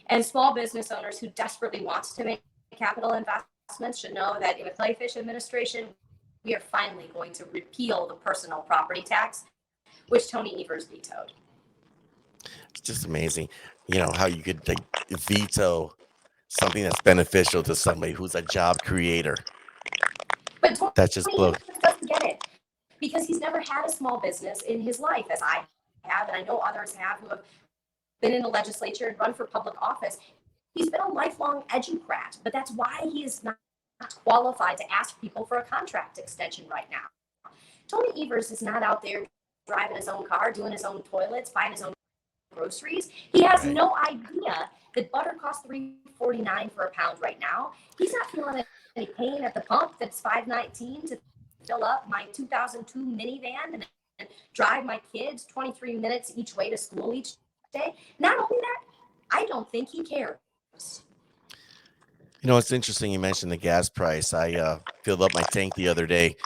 Speaker 2: And small business owners who desperately want to make capital investments should know that in a Kleefisch administration, we are finally going to repeal the personal property tax, which Tony Evers vetoed.
Speaker 1: It's just amazing, how you could veto something that's beneficial to somebody who's a job creator.
Speaker 2: But
Speaker 1: That just
Speaker 2: Tony Evers doesn't get it because he's never had a small business in his life, as I have, and I know others have who have been in the legislature and run for public office. He's been a lifelong educrat, but that's why he is not qualified to ask people for a contract extension right now. Tony Evers is not out there driving his own car, doing his own toilets, buying his own groceries. He has no idea that butter costs $3.49 for a pound right now. He's not feeling any pain at the pump that's $5.19 to fill up my 2002 minivan and drive my kids 23 minutes each way to school each day. Not only that, I don't think he cares.
Speaker 1: It's interesting you mentioned the gas price. I filled up my tank the other day,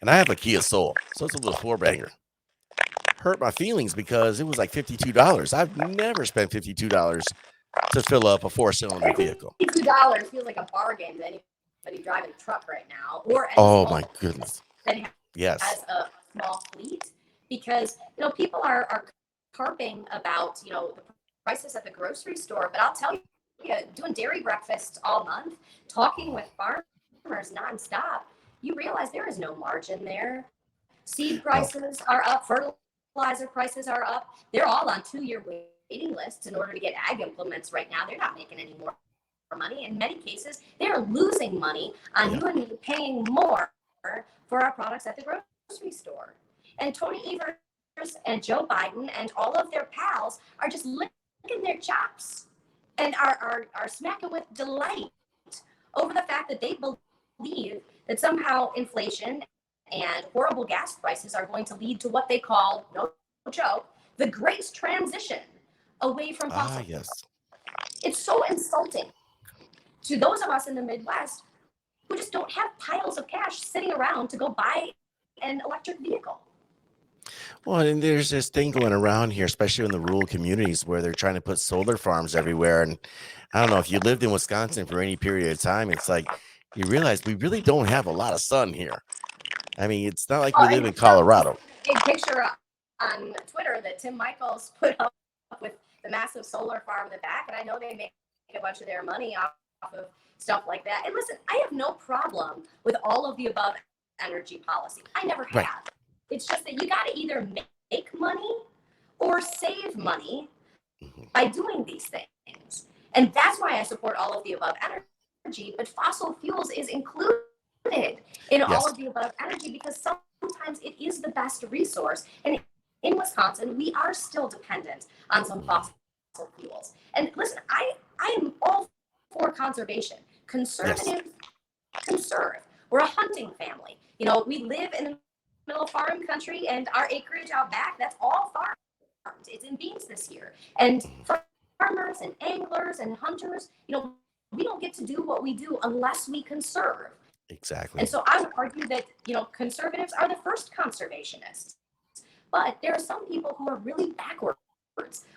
Speaker 1: and I have a Kia Soul, so it's a little four-banger. Hurt my feelings because it was like $52. I've never spent $52 to fill up a four-cylinder vehicle.
Speaker 2: $52 feels like a bargain to anybody driving a truck right now, or
Speaker 1: my goodness,
Speaker 2: that
Speaker 1: yes,
Speaker 2: has a small fleet, because people are carping about the prices at the grocery store, but I'll tell you, doing dairy breakfasts all month, talking with farmers nonstop, you realize there is no margin there. Seed prices are up, fertilizer prices are up. They're all on 2-year waiting lists in order to get ag implements right now. They're not making any more money. In many cases, they're losing money on you and me paying more for our products at the grocery store. And Tony Evers and Joe Biden and all of their pals are just licking their chops and are smacking with delight over the fact that they believe that somehow inflation and horrible gas prices are going to lead to what they call, no joke, the great transition away from fossil fuels.
Speaker 1: Yes.
Speaker 2: It's so insulting to those of us in the Midwest who just don't have piles of cash sitting around to go buy an electric vehicle.
Speaker 1: Well, and there's this thing going around here, especially in the rural communities where they're trying to put solar farms everywhere. And I don't know, if you lived in Wisconsin for any period of time, it's like you realize we really don't have a lot of sun here. I mean, it's not like we live in Colorado.
Speaker 2: Big picture on Twitter that Tim Michaels put up with the massive solar farm in the back. And I know they make a bunch of their money off of stuff like that. And listen, I have no problem with all of the above energy policy. I never have.
Speaker 1: Right.
Speaker 2: It's just that you got to either make money or save money by doing these things. And that's why I support all of the above energy, but fossil fuels is included in all of the above energy because sometimes it is the best resource. And in Wisconsin, we are still dependent on some fossil fuels. And listen, I am all for conservation. Conservative, conserve. We're a hunting family. We live in the middle of farm country, and our acreage out back, that's all farmed. It's in beans this year. And farmers and anglers and hunters, we don't get to do what we do unless we conserve.
Speaker 1: Exactly.
Speaker 2: And so I would argue that, conservatives are the first conservationists. But there are some people who are really backwards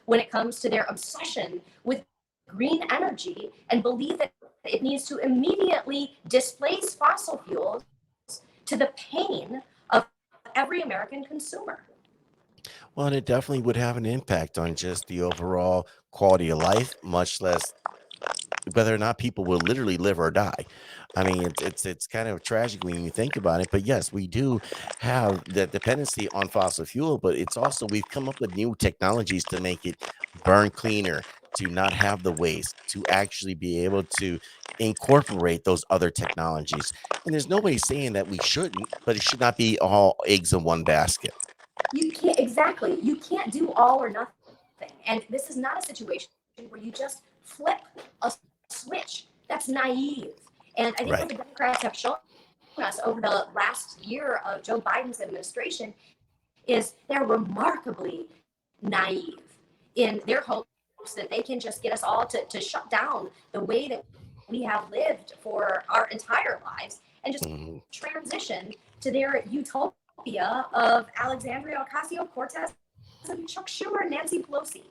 Speaker 2: when it comes to their obsession with green energy and believe that it needs to immediately displace fossil fuels to the pain of every American consumer.
Speaker 1: Well, and it definitely would have an impact on just the overall quality of life, much less whether or not people will literally live or die. I mean, it's kind of tragic when you think about it. But yes, we do have the dependency on fossil fuel, but it's also we've come up with new technologies to make it burn cleaner, to not have the waste, to actually be able to incorporate those other technologies. And there's no way saying that we shouldn't, but it should not be all eggs in one basket.
Speaker 2: You can't, exactly. You can't do all or nothing. And this is not a situation where you just flip a switch. That's naive. And I think what
Speaker 1: Right.
Speaker 2: the Democrats have shown us over the last year of Joe Biden's administration is they're remarkably naive in their hopes that they can just get us all to shut down the way that we have lived for our entire lives and just transition to their utopia of Alexandria Ocasio-Cortez and Chuck Schumer and Nancy Pelosi.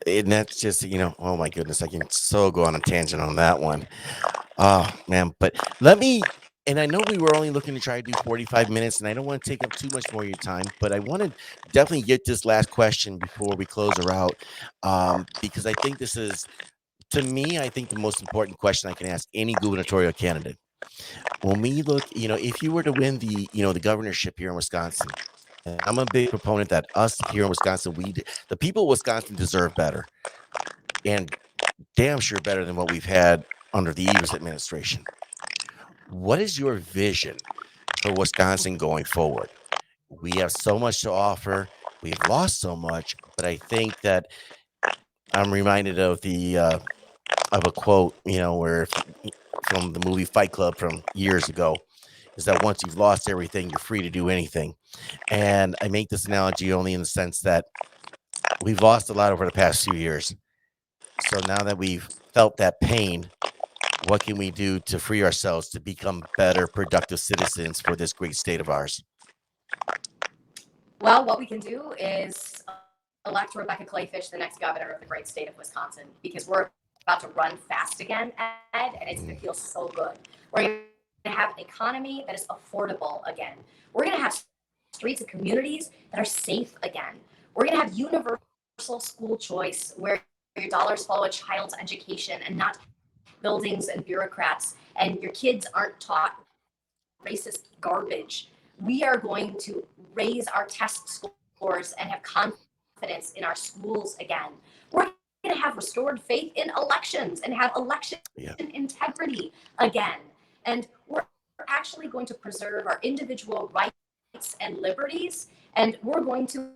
Speaker 1: And that's just, oh my goodness, I can so go on a tangent on that one. Oh man, but and I know we were only looking to try to do 45 minutes, and I don't want to take up too much more of your time, but I want to definitely get this last question before we close her out, because I think this is, to me, I think the most important question I can ask any gubernatorial candidate. When we look, if you were to win the governorship here in Wisconsin, and I'm a big proponent that us here in Wisconsin, the people of Wisconsin deserve better, and damn sure better than what we've had under the Evers administration. What is your vision for Wisconsin going forward? We have so much to offer. We've lost so much, but I think that I'm reminded of of a quote, where from the movie Fight Club from years ago, is that once you've lost everything, you're free to do anything. And I make this analogy only in the sense that we've lost a lot over the past few years. So now that we've felt that pain, what can we do to free ourselves to become better, productive citizens for this great state of ours?
Speaker 2: Well, what we can do is elect Rebecca Kleefisch the next governor of the great state of Wisconsin, because we're about to run fast again, Ed, and it's going to feel so good. We're going to have an economy that is affordable again. We're going to have streets and communities that are safe again. We're going to have universal school choice where your dollars follow a child's education and not buildings and bureaucrats, and your kids aren't taught racist garbage. We are going to raise our test scores and have confidence in our schools again. We're going to have restored faith in elections and have election integrity again. And we're actually going to preserve our individual rights and liberties, and we're going to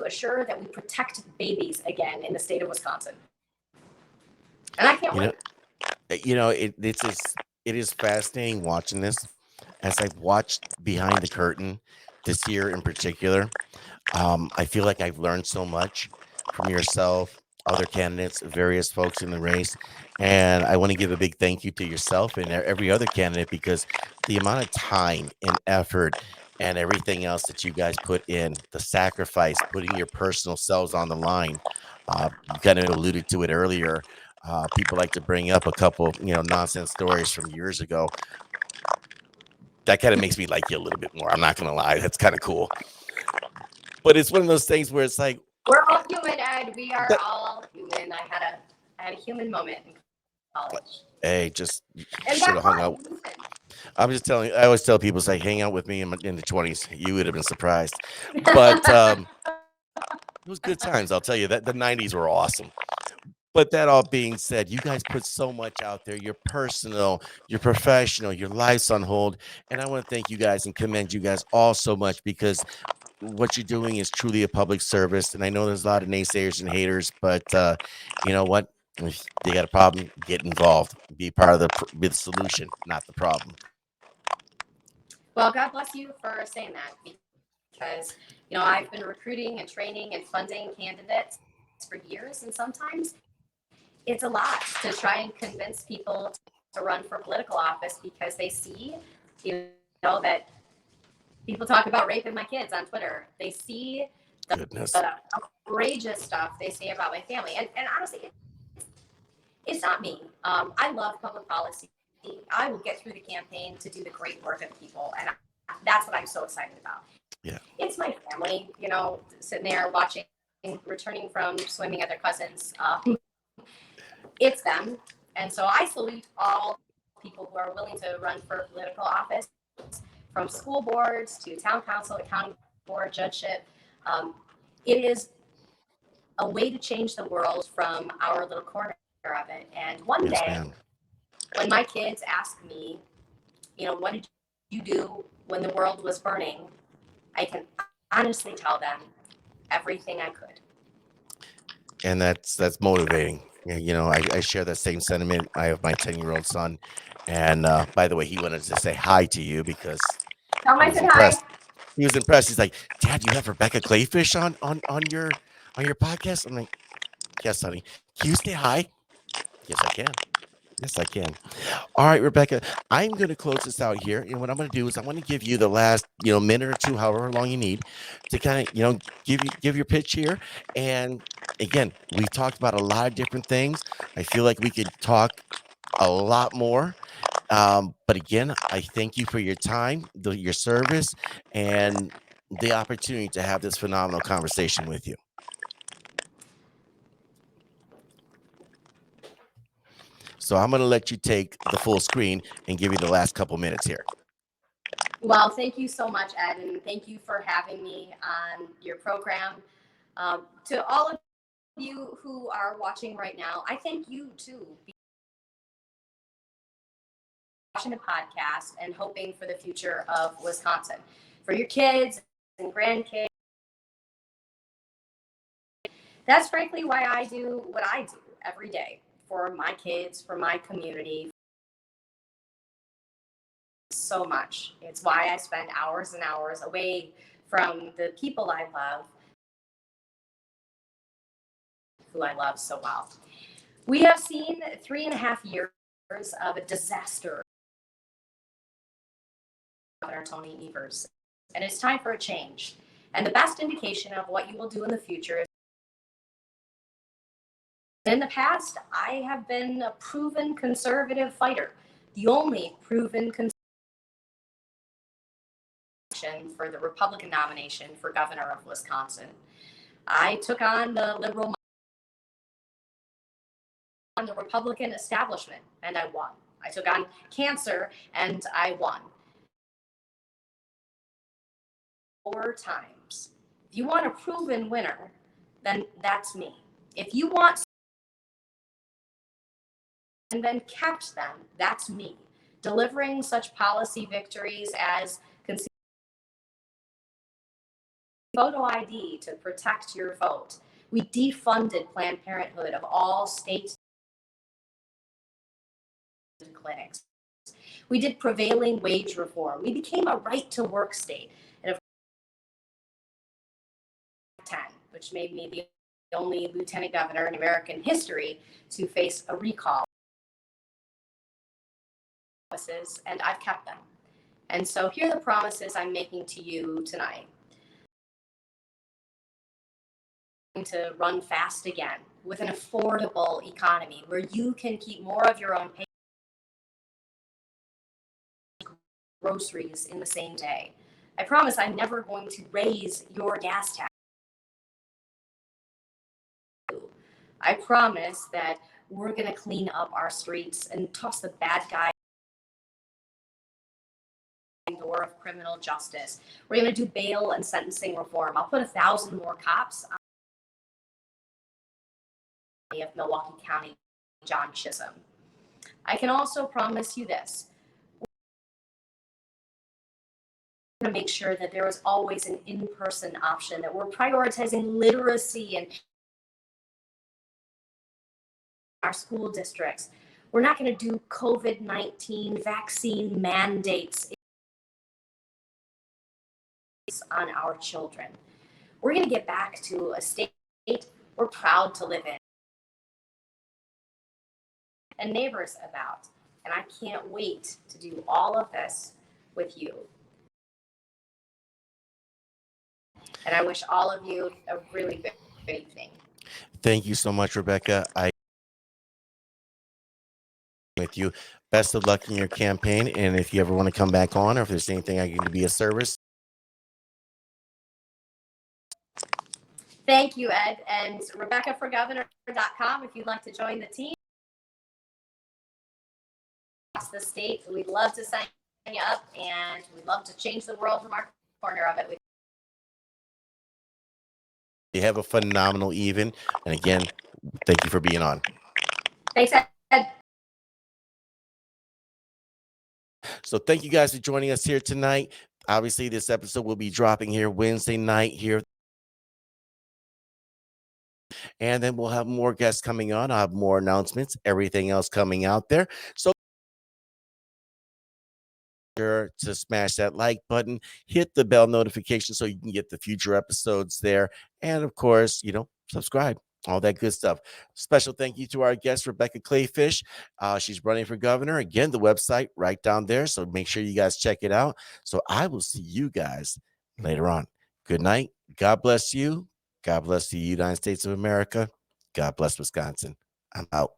Speaker 2: assure that we protect babies again in the state of Wisconsin. And I can't wait.
Speaker 1: It is fascinating watching this, as I've watched behind the curtain this year in particular. I feel like I've learned so much from yourself, other candidates, various folks in the race. And I want to give a big thank you to yourself and every other candidate, because the amount of time and effort and everything else that you guys put in, the sacrifice, putting your personal selves on the line. You kind of alluded to it earlier. People like to bring up a couple, nonsense stories from years ago. That kind of makes me like you a little bit more. I'm not going to lie. That's kind of cool. But it's one of those things where it's like,
Speaker 2: we're all human, Ed. We are all human. I had a human moment in college.
Speaker 1: Hey, just should have hung out. I'm just telling you, I always tell people, it's like, hang out with me in the 20s. You would have been surprised. But it was good times. I'll tell you that the 90s were awesome. But that all being said, you guys put so much out there. You're personal, you're professional, your life's on hold. And I want to thank you guys and commend you guys all so much, because what you're doing is truly a public service. And I know there's a lot of naysayers and haters, but you know what? If they got a problem, get involved. Be part of the solution, not the problem.
Speaker 2: Well, God bless you for saying that, because, I've been recruiting and training and funding candidates for years, and sometimes it's a lot to try and convince people to run for political office, because they see, that people talk about raping my kids on Twitter. They see the outrageous stuff they say about my family. And honestly, it's not me. I love public policy. I will get through the campaign to do the great work of the people. And that's what I'm so excited about.
Speaker 1: Yeah.
Speaker 2: It's my family, sitting there watching, returning from swimming at their cousins. It's them. And so I salute all people who are willing to run for political office, from school boards to town council, to county board, judgeship. It is a way to change the world from our little corner of it. And one
Speaker 1: Yes,
Speaker 2: day,
Speaker 1: ma'am.
Speaker 2: when my kids ask me, what did you do when the world was burning? I can honestly tell them everything I could.
Speaker 1: And that's motivating. Yeah, I share that same sentiment. I have my 10-year-old son, and by the way, he wanted to say hi to you because
Speaker 2: Tell
Speaker 1: he
Speaker 2: my
Speaker 1: was
Speaker 2: said hi.
Speaker 1: impressed. He was impressed. He's like, "Dad, you have Rebecca Kleefisch on your podcast?" I'm like, "Yes, honey. Can you say hi?" Yes, I can. Yes, I can. All right, Rebecca, I'm going to close this out here. And what I'm going to do is I want to give you the last, minute or two, however long you need, to kind of, give your pitch here. And again, we've talked about a lot of different things. I feel like we could talk a lot more. But again, I thank you for your time, your service, and the opportunity to have this phenomenal conversation with you. So I'm going to let you take the full screen and give you the last couple minutes here.
Speaker 2: Well, thank you so much, Ed, and thank you for having me on your program. To all of you who are watching right now, I thank you too for watching the podcast and hoping for the future of Wisconsin. For your kids and grandkids, that's frankly why I do what I do every day, for my kids, for my community. So much. It's why I spend hours and hours away from the people I love, who I love so well. We have seen 3.5 years of a disaster, Governor Tony Evers, and it's time for a change. And the best indication of what you will do in the future is, in the past, I have been a proven conservative fighter, the only proven conservative for the Republican nomination for governor of Wisconsin. I took on the liberal, on the Republican establishment, and I won. I took on cancer, and I won. 4 times. If you want a proven winner, then that's me. If you want and then kept them, that's me. Delivering such policy victories as photo ID to protect your vote. We defunded Planned Parenthood of all states and clinics. We did prevailing wage reform. We became a right to work state. And of 10, which made me the only lieutenant governor in American history to face a recall. And I've kept them. And so here are the promises I'm making to you tonight. To run fast again with an affordable economy where you can keep more of your own pay groceries in the same day. I promise I'm never going to raise your gas tax. I promise that we're going to clean up our streets and toss the bad guy door of criminal justice. We're going to do bail and sentencing reform. I'll put 1,000 more cops on of Milwaukee County, John Chisholm. I can also promise you this. We're going to make sure that there is always an in-person option, that we're prioritizing literacy in our school districts. We're not going to do COVID-19 vaccine mandates on our children. We're going to get back to a state we're proud to live in and neighbors about. And I can't wait to do all of this with you. And I wish all of you a really good evening.
Speaker 1: Thank you so much, Rebecca. With you. Best of luck in your campaign. And if you ever want to come back on, or if there's anything I can be of service.
Speaker 2: Thank you, Ed. And RebeccaForGovernor.com if you'd like to join the team. the state. We'd love to sign you up, and we'd love to change the world from our corner of it.
Speaker 1: You have a phenomenal even. And again, thank you for being on.
Speaker 2: Thanks, Ed.
Speaker 1: So thank you guys for joining us here tonight. Obviously, this episode will be dropping here Wednesday night here. And then we'll have more guests coming on. I'll have more announcements, everything else coming out there. So sure to smash that like button, hit the bell notification so you can get the future episodes there. And of course, subscribe, all that good stuff. Special thank you to our guest, Rebecca Kleefisch. She's running for governor. Again, the website right down there. So make sure you guys check it out. So I will see you guys later on. Good night. God bless you. God bless the United States of America. God bless Wisconsin. I'm out.